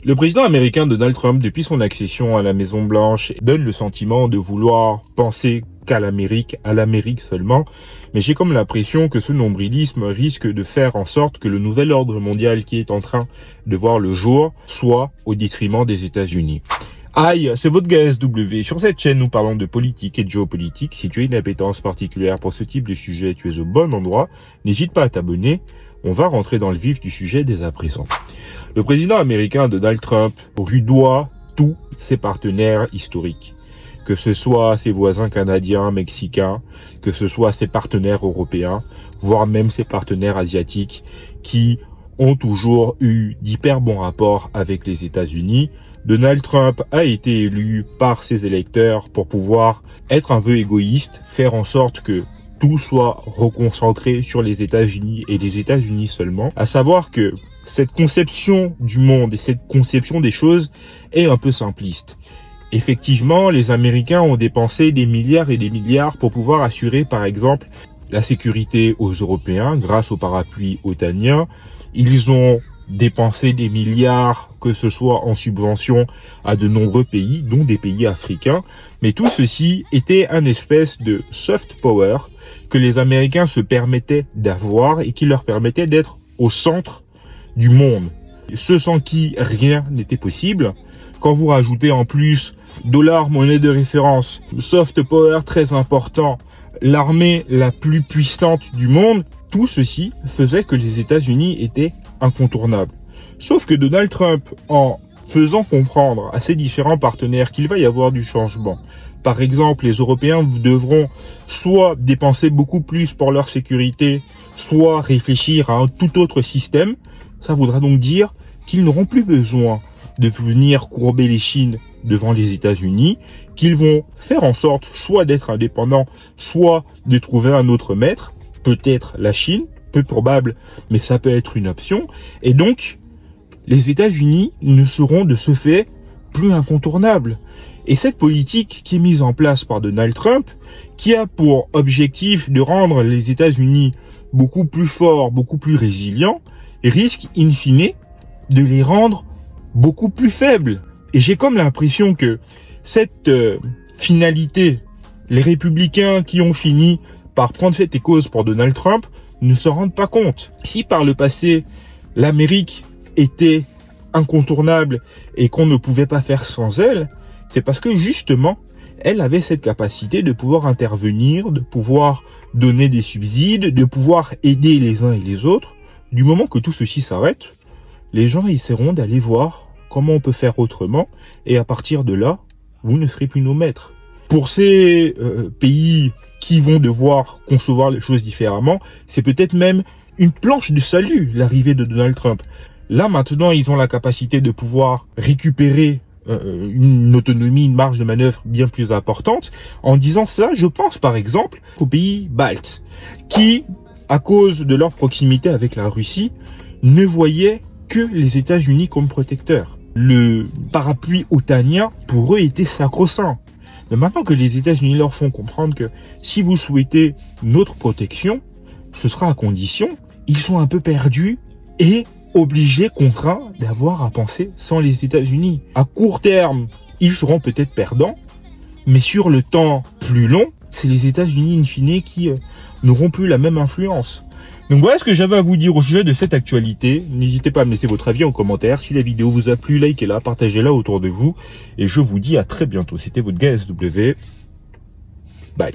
Le président américain Donald Trump, depuis son accession à la Maison-Blanche, donne le sentiment de vouloir penser qu'à l'Amérique seulement, mais j'ai comme l'impression que ce nombrilisme risque de faire en sorte que le nouvel ordre mondial qui est en train de voir le jour soit au détriment des États-Unis. Aïe, c'est votre GSW. Sur cette chaîne, nous parlons de politique et de géopolitique. Si tu as une appétence particulière pour ce type de sujet, tu es au bon endroit. N'hésite pas à t'abonner. On va rentrer dans le vif du sujet dès à présent. Le président américain Donald Trump rudoie tous ses partenaires historiques, que ce soit ses voisins canadiens, mexicains, que ce soit ses partenaires européens, voire même ses partenaires asiatiques qui ont toujours eu d'hyper bons rapports avec les États-Unis. Donald Trump a été élu par ses électeurs pour pouvoir être un peu égoïste, faire en sorte que tout soit reconcentré sur les États-Unis et les États-Unis seulement. À savoir que cette conception du monde et cette conception des choses est un peu simpliste. Effectivement, les Américains ont dépensé des milliards et des milliards pour pouvoir assurer, par exemple, la sécurité aux Européens grâce au parapluie otanien. Ils ont dépensé des milliards, que ce soit en subvention à de nombreux pays, dont des pays africains. Mais tout ceci était un espèce de soft power que les Américains se permettaient d'avoir et qui leur permettait d'être au centre du monde. Ce sans qui rien n'était possible. Quand vous rajoutez en plus dollar, monnaie de référence, soft power très important, l'armée la plus puissante du monde, tout ceci faisait que les États-Unis étaient incontournables. Sauf que Donald Trump, en faisant comprendre à ses différents partenaires qu'il va y avoir du changement, par exemple, les Européens devront soit dépenser beaucoup plus pour leur sécurité, soit réfléchir à un tout autre système. Ça voudra donc dire qu'ils n'auront plus besoin de venir courber les chines devant les États-Unis, qu'ils vont faire en sorte soit d'être indépendants, soit de trouver un autre maître, peut-être la Chine, peu probable, mais ça peut être une option. Et donc, les États-Unis ne seront de ce fait plus incontournables. Et cette politique qui est mise en place par Donald Trump, qui a pour objectif de rendre les États-Unis beaucoup plus forts, beaucoup plus résilients, risque in fine de les rendre beaucoup plus faibles. Et j'ai comme l'impression que cette finalité, les républicains qui ont fini par prendre fait et cause pour Donald Trump ne se rendent pas compte. Si par le passé, l'Amérique était incontournable et qu'on ne pouvait pas faire sans elle, c'est parce que justement, elle avait cette capacité de pouvoir intervenir, de pouvoir donner des subsides, de pouvoir aider les uns et les autres. Du moment que tout ceci s'arrête, les gens essaieront d'aller voir comment on peut faire autrement, et à partir de là, vous ne serez plus nos maîtres. Pour ces pays qui vont devoir concevoir les choses différemment, c'est peut-être même une planche de salut, l'arrivée de Donald Trump. Là, maintenant, ils ont la capacité de pouvoir récupérer une autonomie, une marge de manœuvre bien plus importante. En disant ça, je pense par exemple aux pays baltes, qui, à cause de leur proximité avec la Russie, ne voyaient que les États-Unis comme protecteurs. Le parapluie otanien, pour eux, était sacro-saint. Mais maintenant que les États-Unis leur font comprendre que si vous souhaitez notre protection, ce sera à condition, ils sont un peu perdus et obligés, contraints d'avoir à penser sans les États-Unis. À court terme, ils seront peut-être perdants, mais sur le temps plus long, c'est les États-Unis in fine qui n'auront plus la même influence. Donc voilà ce que j'avais à vous dire au sujet de cette actualité. N'hésitez pas à me laisser votre avis en commentaire. Si la vidéo vous a plu, likez-la, partagez-la autour de vous. Et je vous dis à très bientôt. C'était votre GSW. Bye.